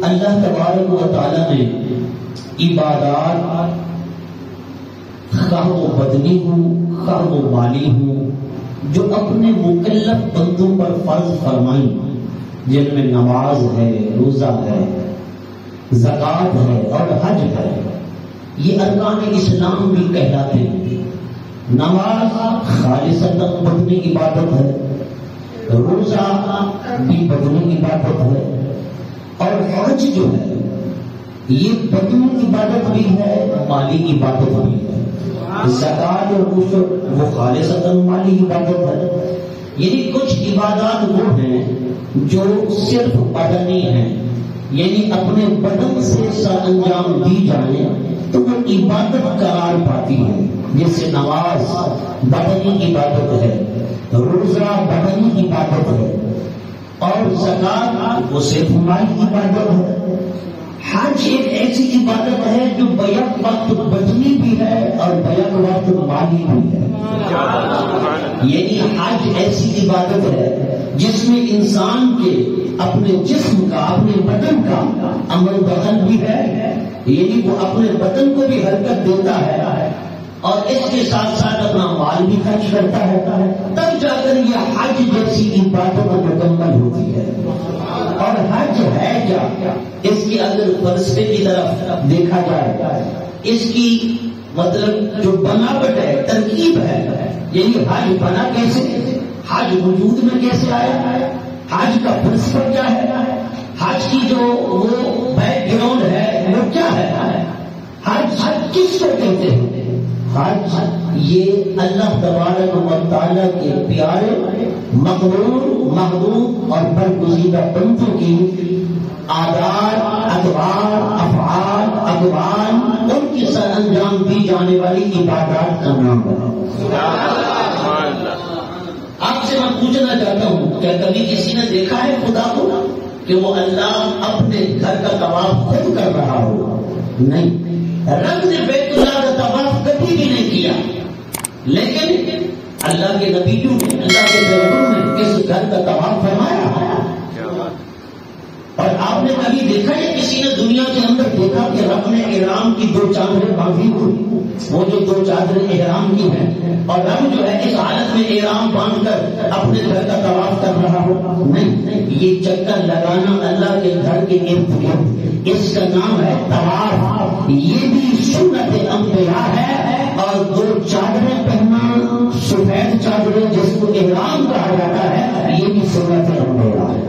اللہ تبارک و تعالیٰ نے عبادات خواہ و بدنی ہوں خواہ و مالی ہوں جو اپنے مکلف بندوں پر فرض فرمائی، جن میں نماز ہے، روزہ ہے، زکوٰۃ ہے اور حج ہے، یہ ارکان اسلام بھی کہلاتے ہیں۔ نماز خالصتاً بدنی عبادت ہے، روزہ بھی بدنی عبادت ہے، اور حج جو ہے یہ بدنی عبادت بھی ہے، مالی عبادت بھی ہے۔ زکوٰۃ اور عشر وہ خالصتاً مالی عبادت ہے، یعنی کچھ عبادات وہ ہیں جو صرف بدنی ہیں، یعنی اپنے بدن سے سر انجام دی جائیں تو وہ عبادت قرار پاتی ہے، جیسے نماز بدنی عبادت ہے، روزہ بدنی عبادت ہے، اور زکوٰۃ وہ صرف مالی عبادت ہے۔ حج ایک ایسی عبادت ہے جو بیک وقت بدنی بھی ہے اور بیک وقت مالی بھی ہے، یعنی حج ایسی عبادت ہے جس میں انسان کے اپنے جسم کا، اپنے بدن کا عمل دخل بھی ہے، یعنی وہ اپنے بدن کو بھی حرکت دیتا ہے اور اس کے ساتھ ساتھ اپنا مال بھی خرچ کرتا ہے، تب جا کر یہ حج جیسی عبادت مکمل ہوتی ہے۔ اور حج ہے کیا؟ اس کی اگر فلسفے کی طرف دیکھا جائے، اس کی مطلب جو بناوٹ ہے، ترکیب ہے، یعنی حج بنا کیسے، حج وجود میں کیسے آیا، حج کا فلسفہ کیا ہے، حج کی جو وہ بیک گراؤنڈ ہے وہ کیا ہے، حج کس کو کہتے ہیں؟ حج یہ اللہ تبارک و تعالیٰ کے پیارے، مقبول، محبوب اور برگزیدہ بندوں کی عادات، اقوال، افعال، اقوال، ان کی سر انجام دی جانے والی عبادات کا نام ہے۔ آپ سے میں پوچھنا چاہتا ہوں، کیا کبھی کسی نے دیکھا ہے خدا کو کہ وہ اللہ اپنے گھر کا طواف خود کر رہا ہو؟ نہیں، رب نے بیت اللہ کا طواف کبھی بھی نہیں کیا، لیکن اللہ کے نبیوں نے، اللہ کے پیغمبروں نے اس گھر کا طواف فرمایا۔ اور آپ نے کبھی دیکھا ہے کسی نے دنیا کے اندر دیکھا کہ رب نے احرام کی دو چادریں باندھی ہوئی، وہ جو دو چادریں احرام کی ہیں، اور رب جو ہے اس حالت میں احرام باندھ کر اپنے گھر کا طواف کر رہا ہو؟ نہیں، یہ چکر لگانا اللہ کے گھر کے ارد گرد، اس کا نام ہے طواف۔ یہ بھی سنت انبیاء ہے، اور دو چادریں پہننا، سفید چادریں جس کو احرام کہا جاتا ہے، یہ بھی سنت انبیاء ہے۔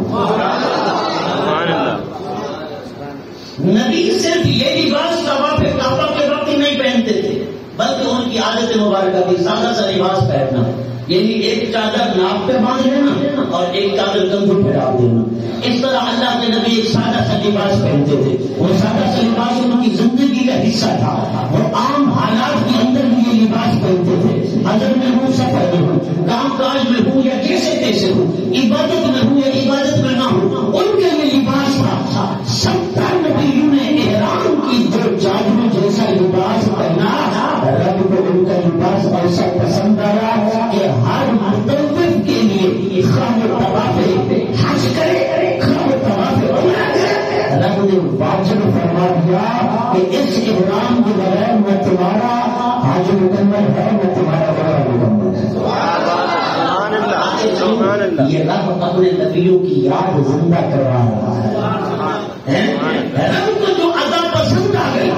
نبی صرف یہ لباس طواف کعبہ کے وقت ہی نہیں پہنتے تھے، بلکہ ان کی عادت مبارکہ بھی سادہ سا لباس پہننا، یعنی ایک چادر ناک پہ باندھ لینا اور ایک چادر کندھوں پہ ڈال دینا۔ اس طرح اللہ کے نبی ایک سادہ سا لباس پہنتے تھے، وہ سادہ سا لباس ان کی زندگی کا حصہ تھا، وہ عام حالات کے اندر بھی یہ لباس پہنتے تھے، حضر میں ہوں، سفر میں ہوں، کام کاج میں ہوں یا جیسے تیسے ہوں، عبادت میں ہوں یا عبادت میں نہ ہوں، ان کے لیے لباس تھا۔ 70 نبیوں نے احرام کی دو چادروں جیسا لباس پہنا، رب کو ان کا لباس ایسا پسند آیا کہ ہر مطلب کے لیے خواہ طواف حج کرے، خواہ طواف عمرہ کرے، رب نے واجب فرما دیا کہ اس احرام کے بغیر میں تمہارا حج مکمل ہے، میں تمہارا عمرہ مکمل ہے۔ یہ رب اپنے نبیوں کی یاد زندہ کروا رہا ہے۔ رب کو جو ادا پسند آ گئی،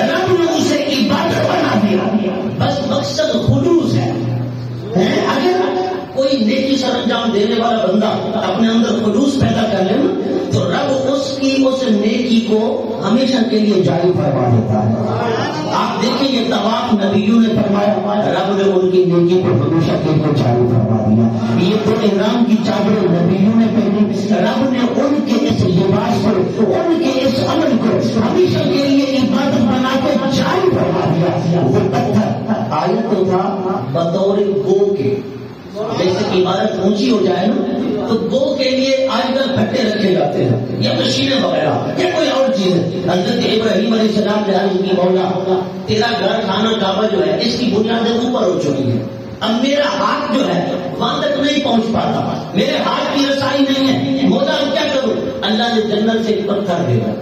رب نے اسے عبادت بنا دیا، بس مقصد خلوص ہے۔ اگر کوئی نیکی سر انجام دینے والا بندہ اپنے اندر خلوص پیدا کر لے تو رب اس نیکی کو ہمیشہ کے لیے جاری فرما دیتا ہے۔ آپ دیکھیں یہ طواف نبیوں نے فرمایا، رب نے ان کی نیکی کو ہمیشہ کے لیے جاری فرما دیا۔ یہ تو احرام کی چادریں نبیوں نے پہنی، رب نے ان کے اس لباس کو، ان کے اس عمل کو ہمیشہ کے لیے عبادت بنا کے جاری فرما دیا۔ وہ پتھر آیت تو تھا بطور گو کے، جیسے عمارت اونچی ہو جائے نا تو گو کے لیے آج کل پھٹے رکھے جاتے ہیں یا مشینیں وغیرہ یا کوئی اور چیز ہے۔ حضرت ابراہیم علیہ السلام نے عرض کی، مولا تیرا گھر خانہ کعبہ جو ہے اس کی بنیادیں اوپر ہو چکی ہیں، اب میرا ہاتھ جو ہے وہاں تک نہیں پہنچ پاتا، میرے ہاتھ کی رسائی نہیں ہے، مولا اب کیا کروں؟ اللہ نے جنت سے ایک پتھر دیا.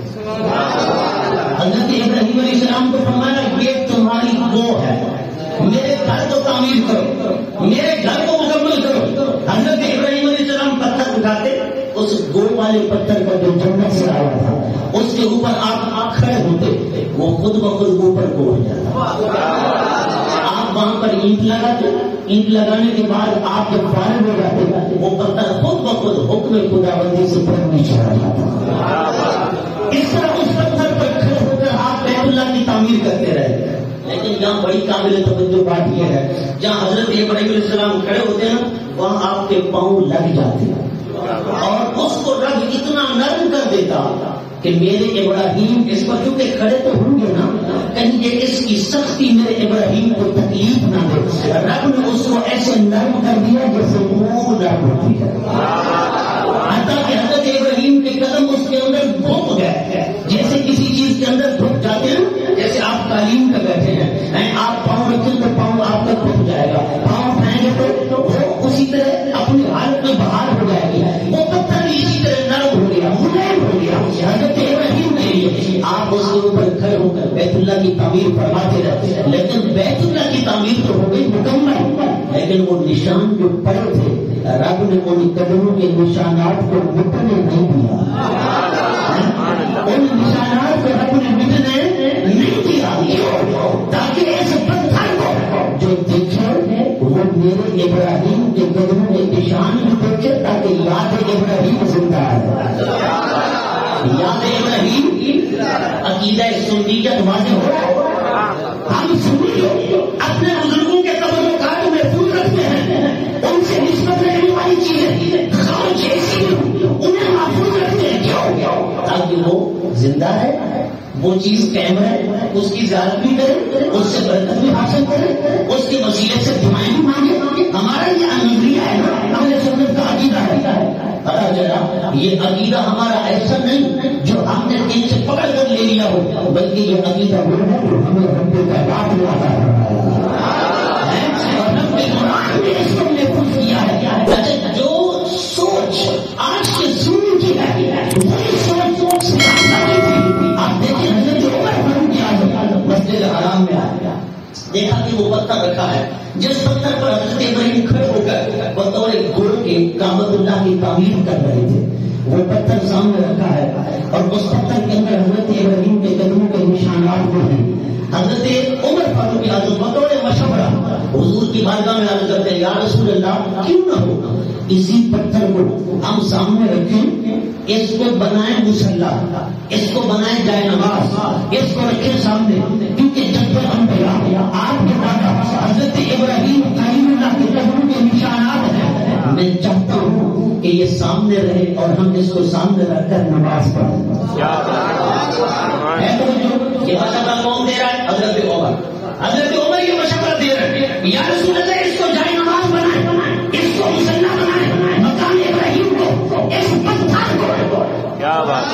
حضرت ابراہیم علیہ السلام کو فرمایا یہ تمہاری گو ہے, میرے گھر کو تعمیر کرو, میرے گھر کو مکمل کرو. حضرت ابراہیم علیہ السلام پتھر اٹھاتے, اس گو والے پتھر کا جو جنت سے آیا تھا اس کے اوپر آپ کھڑے ہوتے, وہ خود بخود اوپر کو ہو جاتا. آپ وہاں پر اینٹ لگاتے, اینٹ لگانے کے بعد آپ جب فارغ ہو جاتے وہ پتھر خود بخود حکم خداوندی سے پر نیچے آ جاتا. اس طرح اس پتھر پر کھڑے ہو کر آپ بیت اللہ کی تعمیر کرتے رہے. لیکن یہاں بڑی قابل توجہ بات یہ ہے, جہاں حضرت ابراہیم علیہ السلام کھڑے ہوتے ہیں وہاں آپ کے پاؤں لگ جاتے ہیں, اور اس کو رب اتنا نرم کر دیتا کہ میرے ابراہیم اس پر کیونکہ کھڑے تو ہوں گے نا, کہیں یہ اس کی سختی میرے ابراہیم کو تکلیف نہ دے. رب نے اس کو ایسے نرم کر دیا جیسے منہ نرم ہوتی ہے, حتیٰ کہ حضرت ابراہیم کے قدم اس کے اندر گھپ گئے, جیسے کسی چیز کے اندر گھپ جاتے ہیں. جیسے آپ تعلیم پہ بیٹھے ہیں, آپ پاؤں رکھیں تو پاؤں آپ تک گھپ جائے گا, پاؤں اٹھائیں گے تو وہ اسی طرح اپنی حالت میں بحال ہو جائے گی. وہ پتھر اسی طرح نرم ہو گیا, ملائم ہو گیا. حضرت ابراہیم کے لیے آپ اس کے اوپر کھڑے ہو کر بیت اللہ کی تعمیر فرماتے رہتے ہیں, لیکن بیت اللہ کی تعمیر تو ہو گئی مکمل, لیکن وہ نشان جو پڑے تھے رب نے ان قدموں کے نشانات کو مٹنے نہیں دیا. ان نشانات کو رب نے مٹنے نہیں دیا, تاکہ ایسے پتھر کو جو دیکھے وہ میرے ابراہیم کے قدموں کے نشان بھی دیکھے, تاکہ یاد ابراہیم زندہ ہے. یاد ابراہیم عقیدہ سنیت واضح ہو. ہم سنی اپنے بزرگوں کے تبرکات محفوظ رکھتے ہیں, ان سے نسبت رہنے والی چیزیں جیسی انہیں محفوظ رکھتے ہیں. کیوں؟ تاکہ وہ زندہ ہے, وہ چیز قائم ہے, اس کی زیارت بھی کرے, اس سے برکت بھی حاصل کرے, اس کے وسیلے سے دعائیں بھی مانگے. ہمارا یہ نظریہ ہے نا, ہمارے سنت کا عقیدہ ہے. پتا چلا یہ عقیدہ ہمارا ایسا نہیں جو ہم نے دل سے پکڑ کر لے لیا ہو, بلکہ یہ عقیدہ وہ ہے جو ہمیں رب کا بات لاتا ہے, اور رب کے قرآن نے اس کو محفوظ کیا ہے. جو سوچ آج کے ظلم کی ہے وہی سوچ سیاست کی تھی. آپ دیکھیں حضرت عمر فاروق اعظم مسجد حرام میں آیا, دیکھا کہ وہ پتھر رکھا ہے, جس پتھر پر حضرت ابراہیم کھڑے ہو کر بطور گھوڑ کے کعبۃ اللہ کی تعمیر کر رہے تھے, وہ پتھر سامنے رکھا ہے, اور اس پتھر کے اندر حضرت ابراہیم کے قدموں کے نشانات بھی ہیں. حضرت عمر فاروق اعظم بطور مشورہ حضور کی بارگاہ میں عرض کرتے ہیں, یا رسول اللہ کیوں نہ ہو اسی پتھر کو ہم سامنے رکھیں, اس کو بنائیں مصلی, اس کو بنائیں جائے نماز, اس کو رکھیں سامنے, کیونکہ جب تک ہم آپ کے دادا حضرت ابراہیم خلیل اللہ کے قدموں کے نشانات ہیں, میں چاہتا ہوں کہ یہ سامنے رہے اور ہم اس کو سامنے رکھ کر نماز پڑھیں. یہ مشورہ کون دے رہا ہے؟ حضرت عمر. حضرت عمر یہ مشورہ دے رہے ہیں, یا رسول اللہ اس کو جائے نماز بنائیں, اس کو مصلی بنائیں, مقام ابراہیم کو, اس پتھر کو. کیا بات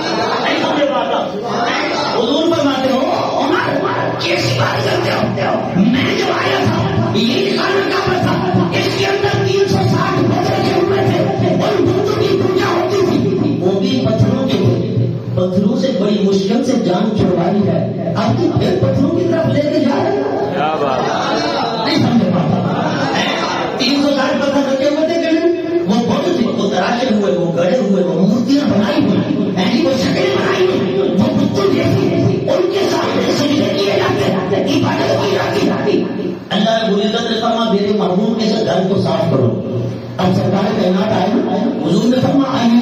حضور فرماتے ہو عمر کیسی بات کرتے ہو, میں جو آیا تھا یہ خانہ کعبہ تھا, اس کے اندر 360 بت رکھے ہوئے تھے, ان بتوں کی پوجا ہوتی تھی, وہ بھی پتھروں کے تھے. پتھروں سے بڑی مشکل سے جان چھڑوائی ہے, اب تو پھر پتھروں کی طرف لے کے جا رہے ہیں. کیا بات نہیں سمجھ پاتا. 360 پتھر رکھے ہوئے تھے کہ وہ بت تھے, وہ تراشے ہوئے, وہ گڑے ہوئے, وہ مورتیاں بنائی ہوئی, وہ شکلیں بنائی ہوئی, وہ بتوں جیسی, ان کے سامنے سجدے کیے جاتے, عبادت کی جاتی. اللہ رب العزت نے فرمایا میرے محبوب کے گھر کو صاف کرو. اب سرکار کائنات آئی, حضور نے فرمایا آئی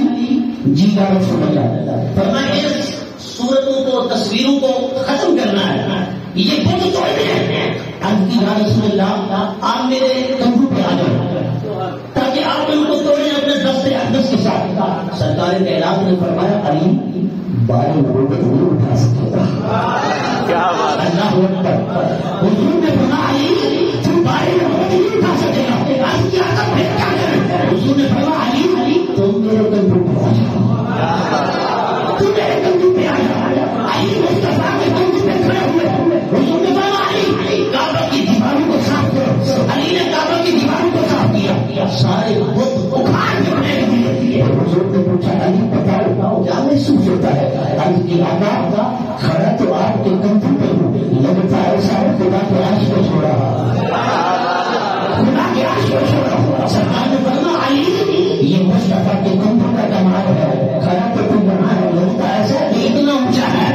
جی کا رسول اللہ فرمایا اس صورتوں کو تصویروں کو ختم کرنا ہے, یہ بت توڑنے ہیں. اب کی یا رسول اللہ آپ میرے کندھوں پہ آ جائیں تاکہ آپ ان کو توڑیں اپنے دست اقدس کے ساتھ. سرکار کائنات نے فرمایا علی بارے لوگوں نہیں اٹھا سکے گا. اللہ اکبر. حضور نے فرمایا علی تم بارے لوگوں نہیں اٹھا سکے گا. آج کیا کر پھر کیا کریں. حضور نے فرمایا علی تم میرے کندھوں پہ آ جاؤ, تم میرے کندھوں پہ آ جاؤ. علی مصطفیٰ کے کندھوں پہ کھڑے ہوئے. حضور نے فرمایا علی کعبہ کی دیواروں کو صاف کرو. علی نے کعبہ کی دیواروں کو صاف کیا, سارے بت اکھاڑ کے پھینک دیے. حضور نے پوچھا علی بتاؤ کہ آقا کھڑا تو آپ کے کندھوں پہ ہوں، لگتا ایسا ہے خدا کے عرش کو چھوڑا، خدا کے عرش کو چھوڑا۔ سرکار نے فرمایا علی یہ مصطفیٰ کے کندھوں کا کمال ہے، کھڑا تو تم بنا ہے، لگتا ایسا کہ اتنا اونچا ہے۔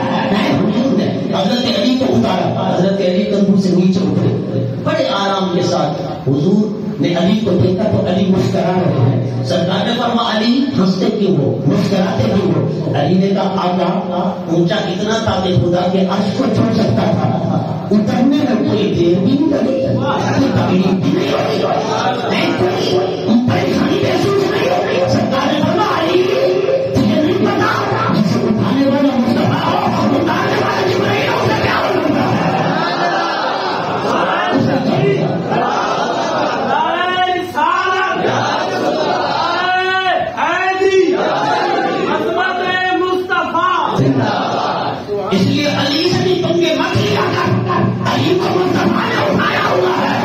حضرت علی کو اتارا، حضرت علی کندھوں سے نیچے اترے بڑے آرام کے ساتھ۔ حضور نے علی کو دیکھا تو علی مسکرا رہے ہیں۔ سرکار نے فرمایا علی ہنستے کیوں ہو، مسکراتے کیوں ہو؟ علی نے کہا آقا اونچا اتنا تھا کہ خدا کے عرش کو چھوڑ سکتا تھا، اترنے میں کوئی دیر بھی نہیں لگی، کوئی تکلیف بھی نہیں ہوئی، کوئی پریشانی محسوس نہیں ہوئی۔ سرکار نے فرمایا علی تجھے نہیں پتا جسے اٹھانے والا مصطفیٰ ہو، اتارنے والا جبرائیل ہو، اسے کیا ہوتا ہے؟ اس لیے علی سے بھی پنگے مت لیا کر، علی کو مصطفیٰ نے اٹھایا ہوا ہے،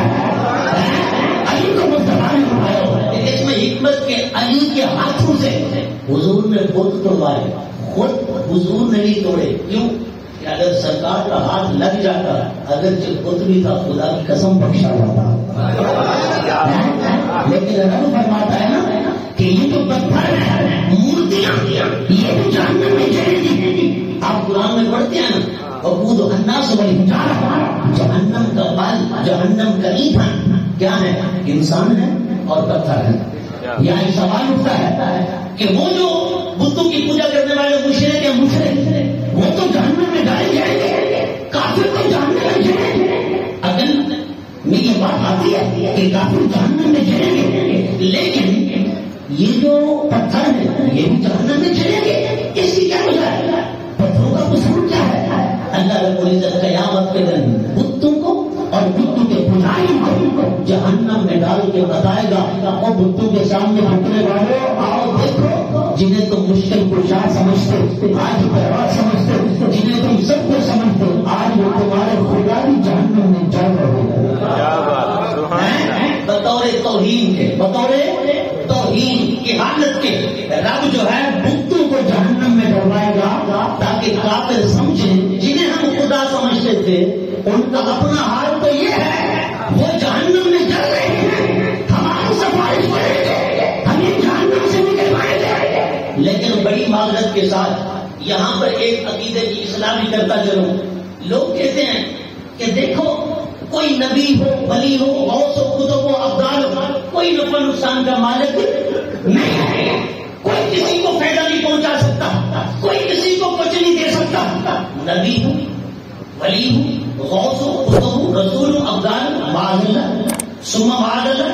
علی کو مصطفیٰ نے اٹھایا ہوا ہے۔ اس میں حکمت کے علی کے ہاتھوں سے حضور نے بت توڑوائے، خود حضور نے نہیں توڑے، کیوں کہ اگر سرکار کا ہاتھ لگ جاتا، اگر جو بت بھی تھا خدا کی قسم بخشا جاتا۔ لیکن رب فرماتا ہے نا کہ یہ جو پتھر ہے، مورتیاں، یہ بھی جہنم میں جلیں گی۔ آپ قرآن میں پڑھتے ہیں نا وقود الناس والحجارہ، جہنم کا بال، جہنم کا ایندھن کیا ہے؟ انسان ہے اور پتھر ہے۔ یہاں سوال اٹھتا ہے کہ وہ جو بتوں کی پوجا کرنے والے مشرک یا مشرک وہ تو جہنم میں ڈالے جائیں گے، کافر تو جہنم میں جلیں گے۔ اگر میں یہ بات آتی ہے کہ کافر جہنم میں جلیں گے، لیکن یہ جو پتھر ہے یہ بھی جہنم میں جلیں گے، اس کی کیا وجہ ہے؟ پتھروں کا قصور کیا ہے؟ اللہ رب العزت قیامت کے دن بتوں کو اور بتوں کے پجاریوں کو جہنم میں ڈال کے بتائے گا اور بتوں کے سامنے رکھنے والوں آؤ دیکھو، جنہیں تم مشکل کشا سمجھتے آج پرواز سمجھتے، جنہیں تم سب کو سمجھتے آج وہ تمہارے خدا بھی جہنم میں جل رہے ہیں۔ بطور توہین کے، بطور توہین کی حالت کے رب جو ہے بتوں کو جہنم میں ڈلوائے گا تاکہ کافر سمجھیں جنہیں ہم خدا سمجھتے تھے ان کا اپنا حال تو یہ ہے وہ جہنم میں جل رہے ہیں، ہماری سفارش کریں گے، ہمیں جہنم سے نکلوائیں گے۔ لیکن بڑی معذرت کے ساتھ یہاں پر ایک عقیدے کی اصلاح بھی کرتا چلوں۔ لوگ کہتے ہیں کہ دیکھو کوئی نبی ہو، ولی ہو، غوث ہو، قطب ہو، ابدال ہو، کوئی نفع نقصان کا مالک نہیں ہے، کوئی کسی کو فائدہ نہیں پہنچا سکتا، کوئی کسی کو کچھ نہیں دے سکتا۔ نبی ہو، ولی ہو، غوث ہو، قطب ہو، رسول ہو، ابدال ہو، معاذ اللہ ثم معاذ اللہ،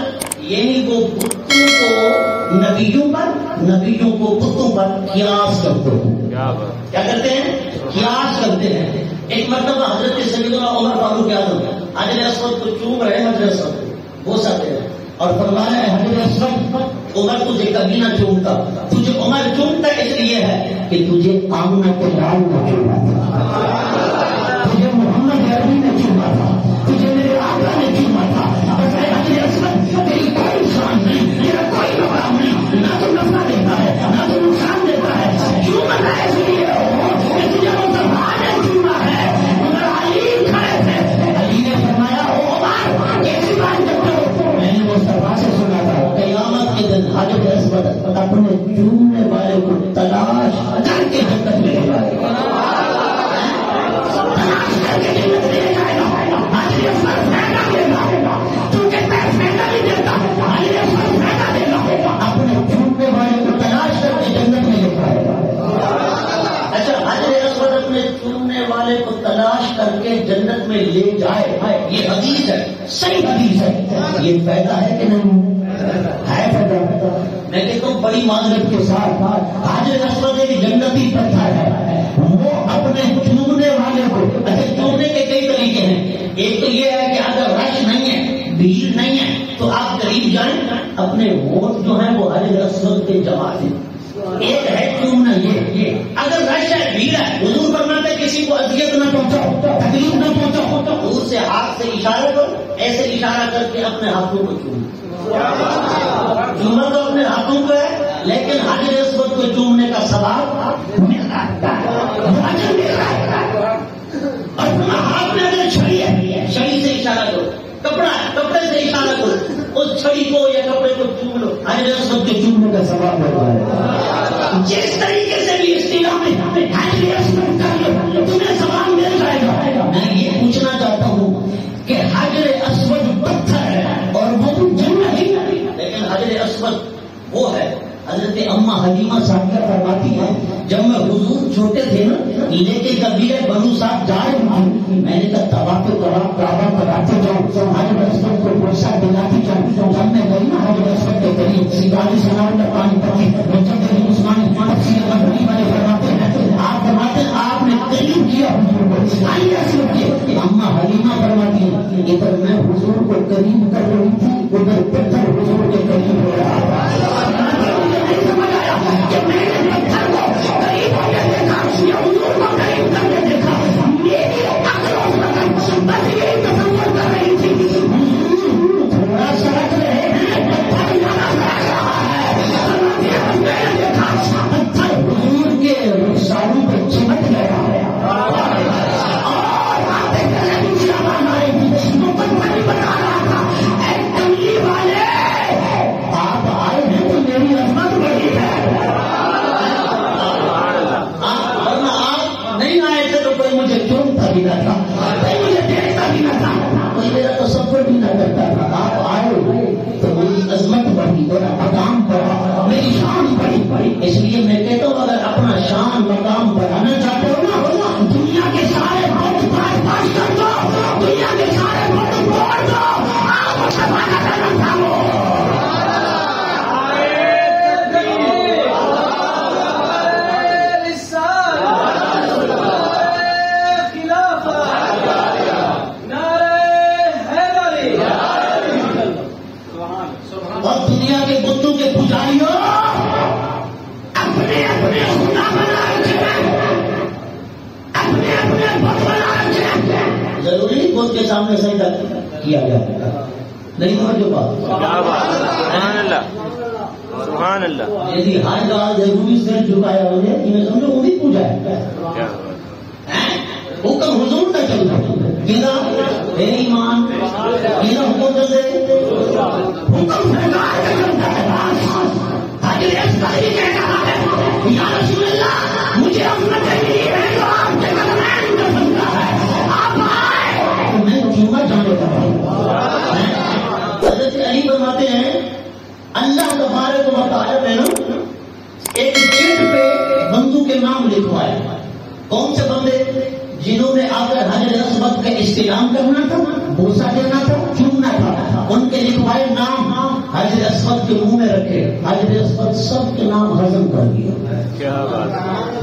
یعنی وہ بتوں کو نبیوں پر، نبیوں کو بتوں پر قیاس کرتے ہیں۔ کیا کرتے ہیں؟ قیاس کرتے ہیں۔ ایک مرتبہ حضرت سیدنا عمر فاروق اعظم حجر اسود کو چوم رہے ہیں، حجر اسود وہ سب ہے اور فرمایا ہے حجر اسود عمر تجھے کبھی نہ چومتا، تجھے عمر چومتا اس لیے ہے کہ تجھے آمنہ کے لال نہ چوما تھا، تجھے محمد عربی نے چوما تھا، تجھے میرے آقا نے چوما تھا۔ بس حجر اسود تیری کوئی شان نہیں، میرا کوئی مقام نہیں، نہ تو نفع دیتا ہے نہ تو نقصان دیتا ہے، چوما ہے اس لیے کہ تجھے مصطفیٰ نے چوما ہے۔ مصطفیٰ سے سنا تھا قیامت کے دن حجر اسود اپنے چومنے والے کو تلاش کر کے جنت میں لے جائے گا، تلاش کر کے جنت میں لے جائے گا۔ حجر اسود فائدہ دے گا، کیونکہ فائدہ نہیں دیتا، حجر اسود فائدہ دے گا، اپنے چومنے والے کو تلاش کر کے جنت میں لے جائے گا۔ اچھا حجر اسود اپنے چومنے والے کو تلاش کر کے جنت میں لے جائے، یہ حدیث ہے، صحیح حدیث ہے۔ یہ فائدہ ہے کہ نہیں ہے؟ فائدہ میں کہتا ہوں بڑی معذرت کے ساتھ حجر اسود ایک جنتی پتھر ہے، وہ اپنے چومنے والے کو، چومنے کے کئی طریقے ہیں۔ ایک تو یہ ہے کہ اگر رش نہیں ہے، بھیڑ نہیں ہے تو آپ قریب جائیں، اپنے ووٹ جو ہیں وہ حجر اسود پہ جما دیں۔ ایک ہے چومنا، یہ اگر رش ہے، بھیڑ ہے، حضور فرماتے ہیں کسی کو اذیت نہ پہنچاؤ، تکلیف نہ پہنچاؤ، دور سے ہاتھ سے اشارہ کرو، ایسے اشارہ کر کے اپنے ہاتھوں کو چومو۔ چومنا تو اپنے ہاتھوں کو ہے، لیکن حجر اسود کو چومنے کا ثواب مل رہا ہے. اپنا ہاتھ میں اگر چھڑی ہے، چھڑی سے اشارہ کرو، کپڑے سے اشارہ کرو، اس چھڑی کو یا کپڑے کو چوم لو، حجر اسود کے چومنے کا ثواب ہوتا ہے. جس طریقے سے بھی استعمال میں حجر اسود کر لو تمہیں ثواب مل جائے گا. میں یہ پوچھنا چاہتا ہوں کہ حجر اسود پتھر ہے اور وہ تو جنت ہی نہیں، لیکن حجر اسود وہ ہے. حضرت اما حلیمہ صاحبہ فرماتی ہے جب میں حضور چھوٹے تھے نا، لے کے قبیلے بنو صاحب جا رہے تھے، میں نے کہا طواف کعبہ کراتے جاؤ، حجر اسود کو بوسہ دلاتی جاؤ. جب میں گئی نا حجر اسود کے قریب سیدھاری سلام کا پانی پڑی، مجدد عثمانی تفسیر مدنی والے فرماتے ہیں، آپ فرماتے ہیں آپ نے قریب کیا حضور کو، آئیے اسود کے. اما حلیمہ فرماتی ہے ادھر میں حضور کو قریب کر رہی تھی، ادھر پتھر حضور کے قریب ہو رہا تھا. اس لیے میں کہتا ہوں اگر اپنا شان مقام بڑھانا چاہتے ہو نا، دنیا کے سارے بت پاس کر دو، دنیا کے سارے بت توڑ دو، آپ سمانا کرنا تھامو. اور دنیا کے بتوں کے پجاریوں ضروری نہیں بت کے سامنے سجدہ کیا جائے، نہیں سمجھو بات. سبحان اللہ سبحان اللہ. یعنی ہر گال ضروری سر جھکایا ہو جائے تمہیں سمجھو وہ بھی پوجا ہے. حکم حضور کا چل رہا ہے، ایمان میرا حکم چل رہے حکم سرکار کا چلتا ہے. حجر اسود بھی کہہ رہا ہے یا رسول اللہ مجھے اپنا چاہیے ہے جو آپ کے قدمین کا بنتا ہے، آپ آئے میں چوما جانے کا ہوں. حضرت علی فرماتے ہیں اللہ تبارک و تعالی نے نا ایک چٹ پہ بندوں کے نام لکھوائے. کون سے بندے؟ جنہوں نے آ کر حجر اسود کا استعلام کرنا تھا، بوسہ دینا تھا، چومنا تھا، ان کے لکھوائے نام حجر اسود کے منہ میں رکھے. حجر اسود سب کے نام ہضم کر دیا.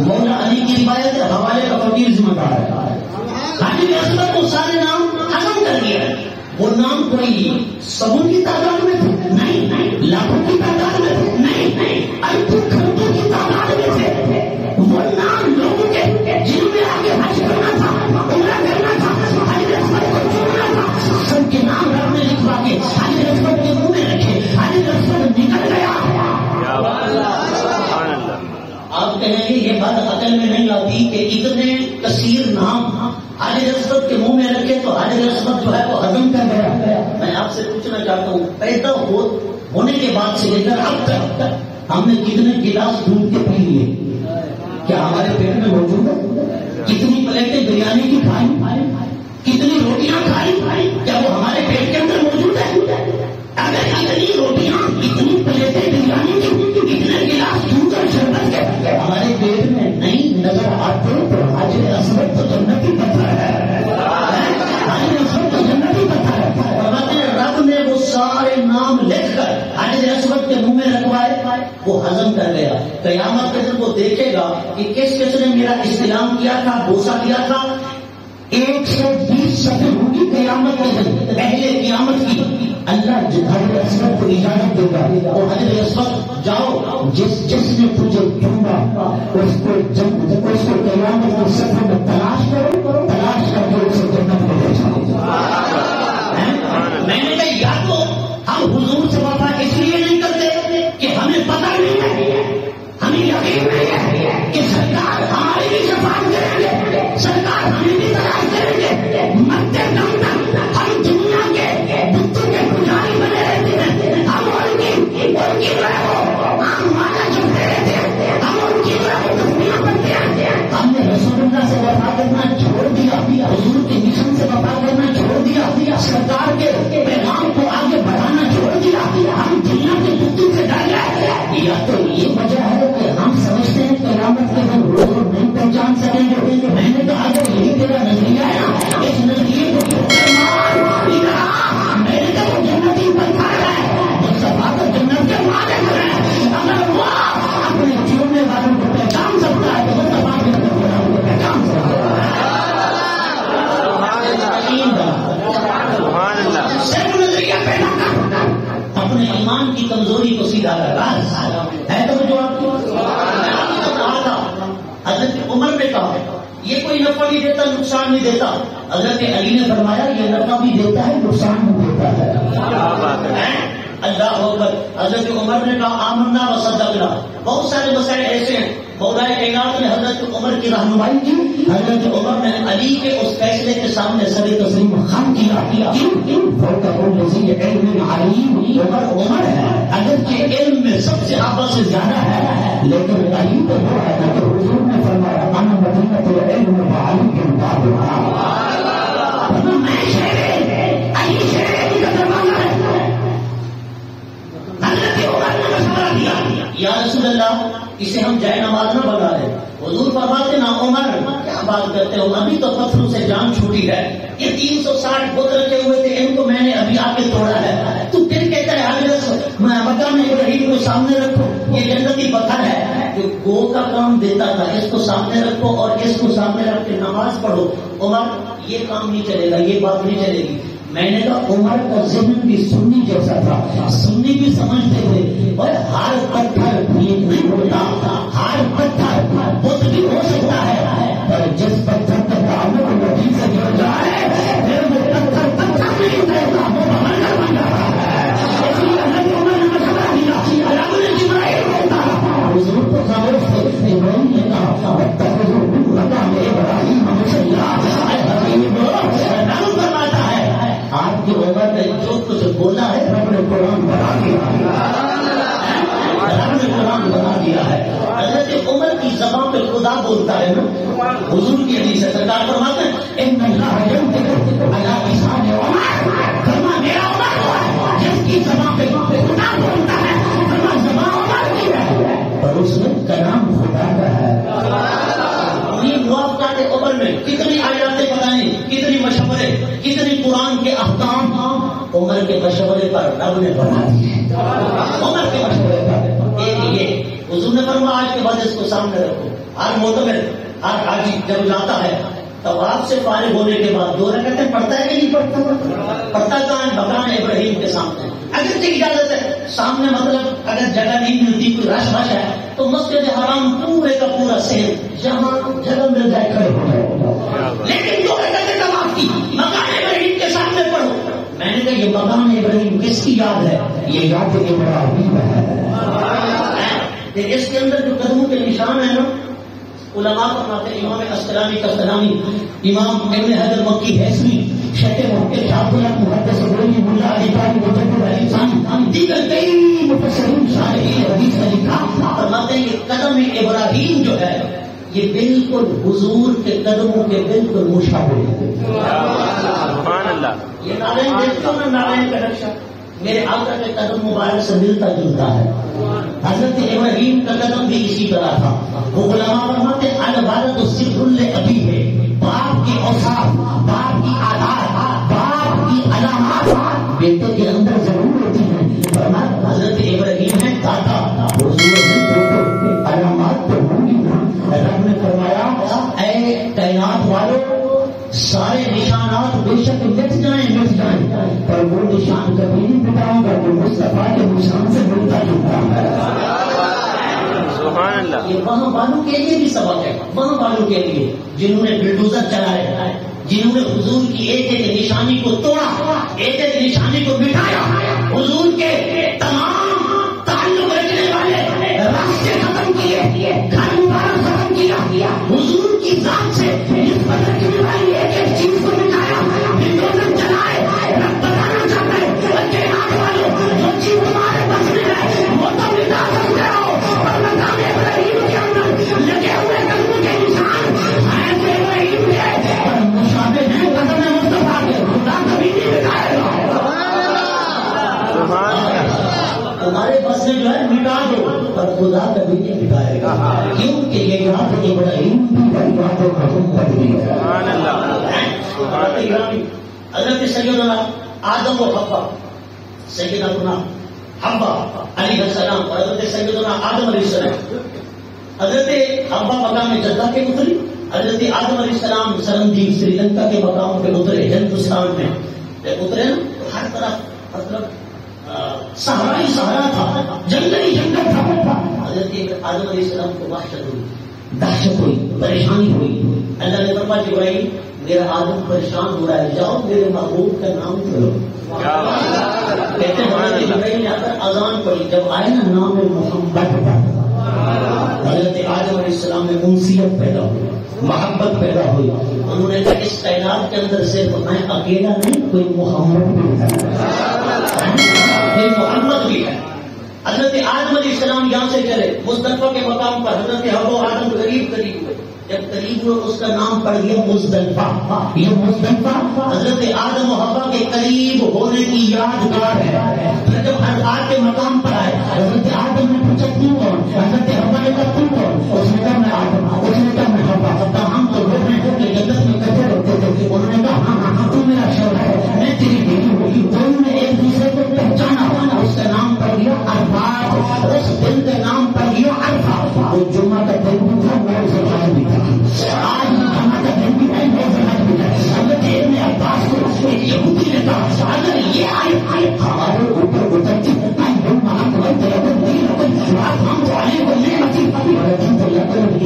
مولا علی کی روایت ہے، حوالے کا فقیر ذمہ دار ہے. حجر اسود کو سارے نام ہضم کر دیا. وہ نام کوئی سبوں کی تعداد میں تھے نہیں، لاکھوں کی تعداد میں تھے نہیں، اربوں کھربوں کی تعداد میں تھے. وہ نام لوگوں کے جن میں آگے حج کرنا تھا، عمرہ کرنا تھا، حجر اسود کو چومنا تھا، سب کے نام رب نے لکھوا کے حجر اسود کے منہ میں رکھے. حجر اسود نکل گیا. آپ کہیں گے یہ بات عقل میں نہیں آتی کہ اتنے کثیر نام حجر اسود کے منہ میں رکھے تو حجر اسود جو ہے وہ ہضم کر گیا. میں آپ سے پوچھنا چاہتا ہوں پیدا ہونے کے بعد سے لے کر اب تک ہم نے کتنے گلاس دودھ کے پی لیے؟ کیا ہمارے پیٹ میں موجود ہے؟ کتنی پلیٹیں بریانی کی کھائی؟ کتنی روٹیاں کھائی؟ کیا وہ ہمارے پیٹ کے اندر موجود ہے؟ اگر اتنی روٹیاں، اتنی پلیٹیں بریانی کی، اتنے گلاس دودھ اور شربت کے ہمارے پیٹ میں نہیں نظر آتے تو حجر اسود تو جنتی پتھر ہے. حجر اسود تو جنتی پتھر ہے. رب نے وہ سارے نام لکھ کر حجر اسود کے منہ میں رکھوائے، وہ ہضم کر گیا. قیامت کے دن وہ دیکھے گا کہ کس کس نے میرا استعلام کیا تھا، بوسہ کیا تھا. 120 صفحے ہوگی قیامت کے دن، پہلے قیامت کی. اللہ حجر اسود کو اجازت دے گا اور حجر اسود جاؤ، جس نے تجھے ڈھونڈا اس کو قیامت کے صفحے میں تلاش کرو، تلاش کر کے اسے جنت میں لے جاؤ. میں نے کہا یا تو ہم حضور سے وفا اس لیے نہیں کرتے کہ ہمیں پتہ نہیں ہے ہے تو جو آپ کو کہا تھا حضرت عمر نے کہا یہ کوئی نفع نہیں دیتا نقصان نہیں دیتا. حضرت علی نے فرمایا یہ نفع بھی دیتا ہے نقصان بھی دیتا ہے. اللہ اکبر. حضرت عمر نے کہا آمنا و صدقنا. بہت سارے مسائل ایسے ہیں مولا کائنات نے حضرت عمر کی رہنمائی کی. حضرت عمر نے علی کے اس فیصلے کے سامنے سر تسلیم خم کیا. عمر ہے اگرچہ علم میں سب سے صحابہ سے زیادہ ہے لیکن علی تو وہ ہے کہ حضور نے فرمایا انا مدینۃ العلم وعلی کے یا رسول اللہ اسے ہم جائے نماز نہ بنا رہے. حضور فرماتے نا عمر کیا بات کرتے ہو ابھی تو پتھروں سے جان چھوٹی ہے. یہ 360 بت رکھے ہوئے تھے ان کو میں نے ابھی آ کے توڑا ہے. تو پھر کہتا ہے حضرت مقام ابراہیم کو سامنے رکھو یہ جنتی پتھر ہے جو گو کا کام دیتا تھا اس کو سامنے رکھو اور اس کو سامنے رکھ کے نماز پڑھو. عمر یہ کام نہیں چلے گا یہ بات نہیں چلے گی. میں نے کہا عمر کا ذہن بھی سنی جیسا تھا. سنی بھی سمجھتے تھے اور ہر پتھر ٹھیک نہیں ہوتا. ہر پتھر بت بھی ہو سکتا ہے پر جس پتھر کا تعلق نبی سے جڑ جائے پھر وہ پتھر پتھر نہیں رہتا وہ بمندر بن جاتا ہے. اس لیے حضرت عمر نے مشورہ دیا رب نے جبرائیل کو کہا حضور کو خاموش تھے. ابراہیم نے کہا اتخذوا من مقام ابراہیم مصلی. رب فرماتا ہے آپ کی عمر نے جو کچھ بولا ہے رب نے قرآن بنا دیا. رب نے قرآن بنا دیا ہے. حضرت عمر کی زبان پہ خدا بولتا ہے نا. حضور کی حدیث ہے سرکار فرماتے ہیں ان اللہ ينطق على لسان عمر. فرما میرا عمر جس کی زبان پہ خدا بولتا ہے فرما زبان عمر کی ہے پر اس میں کلام خدا کا ہے. یہ موافقات عمر میں کتنی آیاتیں بتائیں کتنی مشورے کتنی قرآن کے احکام عمر کے مشورے پر رب نے بنا دیے. عمر کے مشورے پر یہ حضور نے فرمایا آج کے بعد اس کو سامنے رکھو. ہر معتمر ہر حاجی جب جاتا ہے طواف سے فارغ ہونے کے بعد 2 رکعتیں پڑھتا ہے کہ نہیں پڑھتا کہاں ہے مقام ابراہیم کے سامنے. اگر اجازت ہے سامنے مطلب اگر جگہ نہیں ملتی کوئی رش بش ہے تو مسجد حرام پورے کا پورا شہر جہاں جگہ مل جائے کھڑے ہو جائے. لیکن 2 رکعتیں طواف کی مقام ابراہیم کے سامنے پڑھو. میں نے کہا یہ مقام ابراہیم کس کی یاد ہے؟ یہ یاد ابراہیم ہے. اس کے اندر جو قدموں کے نشان ہیں نا علماء فرماتے ہیں امام اسقلانی کستلانی امام ابن حجر مکی حیثمی شیخ محقق شاہ اللہ محدث بریلوی ملا علی قاری مجدد علی ثانی دیگر کئی مفسرین شارحین حدیث نے لکھا فرماتے ہیں کہ قدم ابراہیم جو ہے یہ بالکل حضور کے قدموں کے بالکل مشابہ ہے. سبحان اللہ. یہ نارائن دیکھتے ہو نا نارائن کا نقشہ میرے آقا کے قدم مبارک سے ملتا جلتا ہے. حضرت ابراہیم کا قدم بھی اسی طرح تھا. وہ علماء فرماتے ہیں الوالد السر الابی ہے. باپ کی اوصاف باپ کی عادات باپ کی علامات بیٹے کے اندر ضرور ہوتی ہیں. فرمایا حضرت ابراہیم ہے دادا حضور نے علامات تو ہوں گی. رب نے فرمایا اے کائنات والوں سارے نشانات بے شک مٹ جائیں پر وہ نشان کبھی نہیں مٹاؤں گا جو مصطفیٰ کے نشان سے ملتا جلتا ہے. سبحان اللہ. یہ وہاں والوں کے لیے بھی سبق ہے. وہاں والوں کے لیے جنہوں نے بلڈوزر چلائے جنہوں نے حضور کی ایک ایک نشانی کو توڑا ایک ایک نشانی کو مٹایا حضور کے تمام تعلق رکھنے والے راستے ختم کیے گھر مبارک ختم کیا حضور کی ذات سے نسبت رکھنے والی ایک ایک چیز کو مٹایا بلڈوزر چلائے. رب بتانا چاہتا ہے بچے ہاتھ والوں جو چیز تمہارے بس میں ہے وہ تو مٹا سکتے ہو پر مقام ابراہیم کے اندر لگے ہوئے قدموں کے نشان ایسے ابراہیم کے پر مشابہ ہیں قدم مصطفیٰ کے خدا کبھی نہیں مٹائے گا. تمہارے بس میں جو ہے مٹا دو پر خدا کبھی نہیں مٹائے گا کیونکہ یہ یاد ابراہیم بھی بڑی باتوں کا حکم دی ہے. حضرت سیدنا آدم و حوا سیدنا حوا علیہ السلام اور حضرت سیدنا آدم علیہ السلام. حضرت حوا مقام جدہ کے اتری حضرت آدم علیہ السلام سرنجیت سری لنکا کے مقام پہ اترے ہندوستان میں اترے نا ہر طرف مطلب صحرائی صحرا تھا، جنگلی جنگل تھا. حضرت آدم علیہ السلام کو دہشت ہوئی، پریشانی ہوئی. اللہ نے فرمایا جبرائیل میرا آدم پریشان ہو رہا ہے، جاؤ میرے محبوب کا نام کرو. کہتے ہیں جبرائیل نے آ کر اذان پڑھی، جب آئے نا نام محمد، حضرت آدم علیہ السلام میں انسیت پیدا ہوئی، محبت پیدا ہوئی. انہوں نے کہا اس کائنات کے اندر صرف میں اکیلا نہیں، کوئی محمد بھی ہے، کوئی محمد بھی ہے. حضرت آدم علیہ السلام یہاں سے چلے مزدلفہ کے مقام پر، حضرت حوا و آدم قریب ہوئے. جب قریب ہوئے اس کا نام پڑ گیا مزدلفہ. یہ مزدلفہ حضرت آدم و حوا کے قریب ہونے کی یادگار ہے. پھر جب عرفات کے مقام پر آئے، حضرت آدم نے پوچھا کیوں کون، حضرت حوا نے کہا کیوں کون، اس نے کہا میں آدم، اس نے کہا میں حوا. ہم تو لوگ ہیں کہ جنت میں کیسے رہتے تھے. انہوں نے کہا ہاں تو میرا شوہر ہے، میں تیری بیوی ہوں. دونوں نے ایک دوسرے کو پہچانا، اس کا نام پڑ گیا عرفات. اس دن کا نام پڑ گیا عرفہ. وہ جمعہ کا دن بھی تھا، وہ زبان بھی تھا. آج جمعہ کا دن بھی ہے، وہ زبان بھی ہے. حضرت ابن عباس کو ایک یہودی نے کہا اگر یہ آیت ہمارے اوپر اترتی ہم تو آنے کو نہیں آتی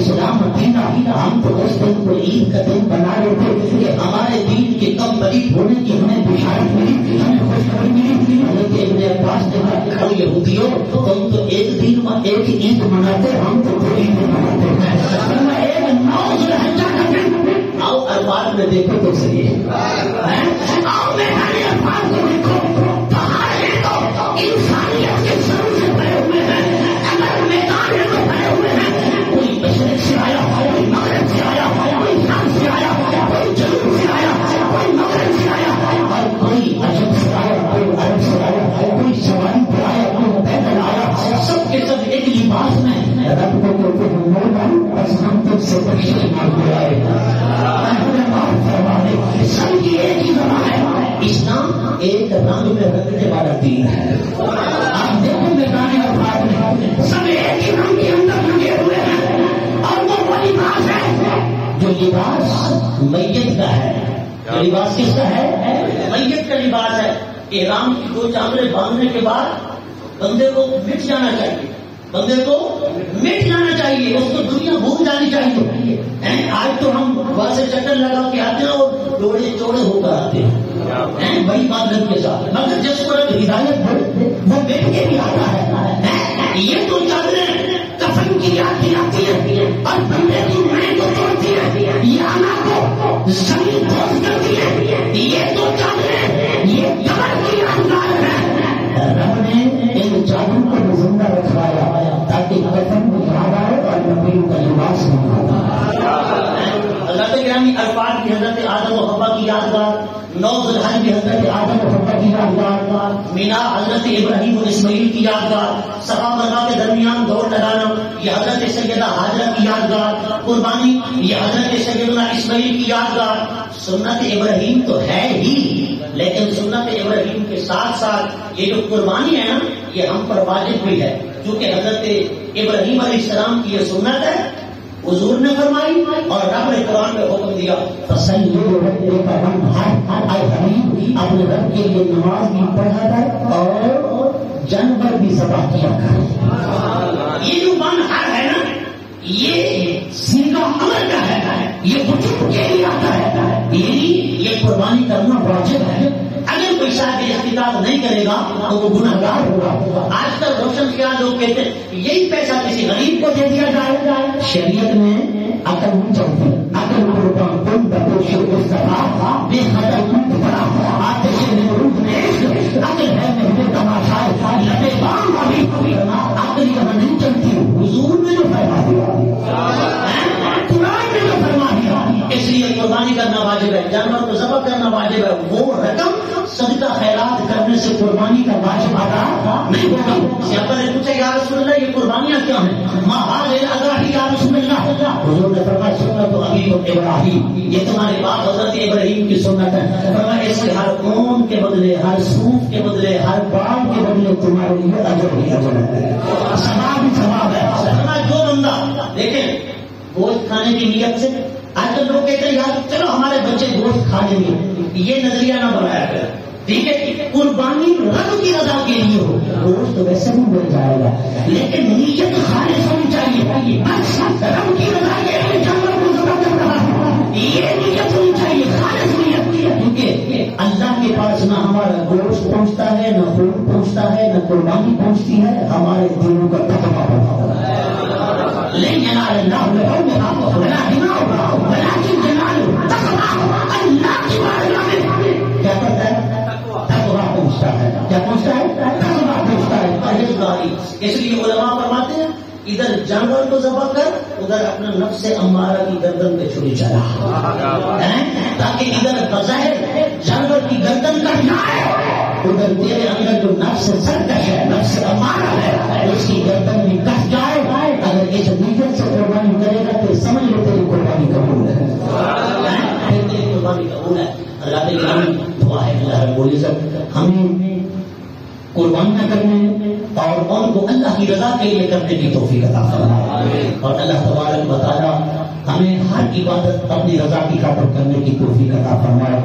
اسلام مدینہ، ہم تو اس دن کو عید کا دن بنا لیتے کہ ہمارے دین کے کم بریک ہونے کی ہمیں بشارت ملی، ہمیں خوشخبری ملی. حضرت ابن عباس نے کہا یہودیوں تم تو ایک دن اور ایک عید مناتے، ہم تو دو عید مناتے ہیں. آؤ عرفات میں دیکھو تو صحیح ہے، آؤ میدان عرفات کو دیکھو. انسانیت کے سر سے بھرے ہوئے ہیں، اگر میدان میں تو بھرے ہوئے ہیں. کوئی مشرق سے آیا، کوئی مغرب سے آیا، کوئی شام سے آیا، کوئی جنوب سے آیا، کوئی مغرب سے آیا، اور کوئی عجب سے آیا، کوئی عرب سے آیا، کوئی سواری پہ آیا، کوئی پیدل آیا. سب کے سب ایک لباس میں رب کو کہتے ہیں مولا بس ہم تم سے بخشش مانگتے آئے. سب کی ایک ہی زبان ہے. اسلام ایک رنگ میں رنگنے والا دین ہے. آپ دیکھو میدان عرفات میں سب ایک ہی رنگ کے اندر لگے ہوئے ہیں، اور وہ لباس ہے جو لباس میت کا ہے. جو لباس کس کا ہے؟ میت کا لباس ہے. احرام کی دو چادریں باندھنے کے بعد بندے کو مٹ جانا چاہیے، بندے کو مٹ جانا چاہیے، اس کو دنیا بھول جانی چاہیے. آج تو ہم وہاں سے چکر لگا کے آتے ہیں اور جوڑے جوڑے ہو کر آتے ہیں بڑی معذرت کے ساتھ. مگر جس کو رب ہدایت ہو وہ بیٹھ کے بھی آتا ہے. یہ تو چادریں کفن کی یاد دلاتی ہے اور بندے کی میں کو توڑتی ہے، یہ آنا کو زمین دوست کرتی ہے. یہ تو چادریں یہ قبر کی یادگار ہے. رب نے ان چادروں کو زندہ رکھوایا تاکہ کفن کو یاد آئے اور نبیوں کا لباس بناتا ہے. حضرت گرامی عرفات کی حضرت آدم و حوا کی یادگار، 9 ذوالحج کی حضرت آدم و حوا کی یادگار، مینا حضرت ابراہیم و اسماعیل کی یادگار، صفا مروا کے درمیان دوڑ لگانا یہ حضرت سیدہ حاجرہ کی یادگار، قربانی یہ حضرت سیدنا اسماعیل کی یادگار. سنت ابراہیم تو ہے ہی، لیکن سنت ابراہیم کے ساتھ ساتھ یہ جو قربانی ہے نا یہ ہم پر واجب بھی ہے، کیونکہ حضرت ابراہیم علیہ السلام کی یہ سنت ہے، حضور نے فرمائی اور رب نے قرآن میں حکم دیا. اپنے رب کے لیے نماز بھی پڑھا کر اور جانور بھی ذبح کیا کر. یہ جو منحر ہے نا یہ سیدھا عمل کا ہے، یہ وجوب کے لیے آتا ہے، یہ قربانی کرنا واجب ہے. اگر کوئی شاید استطاعت نہیں کرے گا تو وہ گناہگار ہوگا. آج کل روشن خیال لوگ کہتے ہیں یہی پیسہ کسی غریب کو دے دیا جائے. شریعت میں عقل نہیں چلتی، عقل قربان کن بدوش مصطفیٰ بے خطر مت پڑا آتش نمرود میں عقل ہے محبت تماشا لبے بام والی عقل یہاں نہیں چلتی. حضور نے جو فرما دیا، قرآن نے جو فرما دیا، اس لیے قربانی کرنا واجب ہے، جانور کو ذبح کرنا واجب ہے. وہ رقم صدقہ خیرات کرنے سے قربانی کا واجب ادا نہیں ہوگا. صحابہ نے پوچھا یا رسول اللہ یہ قربانیاں کیا ہیں؟ ما هذه الاضاحی یا رسول اللہ. حضور نے فرمایا سنت ابی ابراہیم، یہ تمہارے باپ حضرت ابراہیم کی سنت ہے. فرمایا اس کے ہر اون کے بدلے، ہر صوف کے بدلے، ہر بال کے بدلے تمہارے لیے اجر ہی اجر ہے، ثواب ہی ثواب ہے. فرمایا جو بندہ دیکھیں گوشت کھانے کی نیت سے، آج کل لوگ کہتے ہیں یار چلو ہمارے بچے گوشت کھا لیں گے، یہ نظریہ نہ بنایا کرے. ٹھیک ہے، قربانی رب کی رضا کے لیے ہو، گوشت تو ویسے بھی مل جائے گا، لیکن نیت خالص ہونی چاہیے، بس رب کی رضا کے لیے جانور کو ذبح کر رہا ہے، یہ نیت ہونی چاہیے، خالص نیت، کیونکہ اللہ کے پاس نہ ہمارا گوشت پہنچتا ہے، نہ خون پہنچتا ہے، نہ قربانی پہنچتی ہے، ہمارے دلوں کا تقویٰ پہنچتا ہے۔ لن ينال الله لحومها ولا دماؤها ولكن يناله تقوى اللہ کی بارگاہ میں کیا کرتا ہے؟ تقویٰ پہنچتا ہے۔ کیا پہنچتا ہے؟ تقویٰ پہنچتا ہے، پرہیزگاری۔ اس لیے علماء فرماتے ہیں ادھر جانور کو ذبح کر، ادھر اپنا نفس امارہ کی گردن پہ چھری چلا، تاکہ ادھر بظاہر جانور کی گردن کٹ جائے، ادھر تیرے اندر جو نفس سرکش ہے، نفس امارہ ہے، اس کی گردن بھی کٹ جائے۔ اگر اس نیت سے قربانی کرے گا تو سمجھ لو تیری قربانی قبول ہے، تیری قربانی قبول ہے۔ اللہ تعالی دعا ہے اللہ رب العزت ہمیں قربانیاں کرنے اور ان کو اللہ کی رضا کے لیے کرنے کی توفیق عطا فرمائے، اور اللہ تبارک و تعالی ہمیں ہر عبادت اپنی رضا کی خاطر کرنے کی توفیق عطا فرمائے۔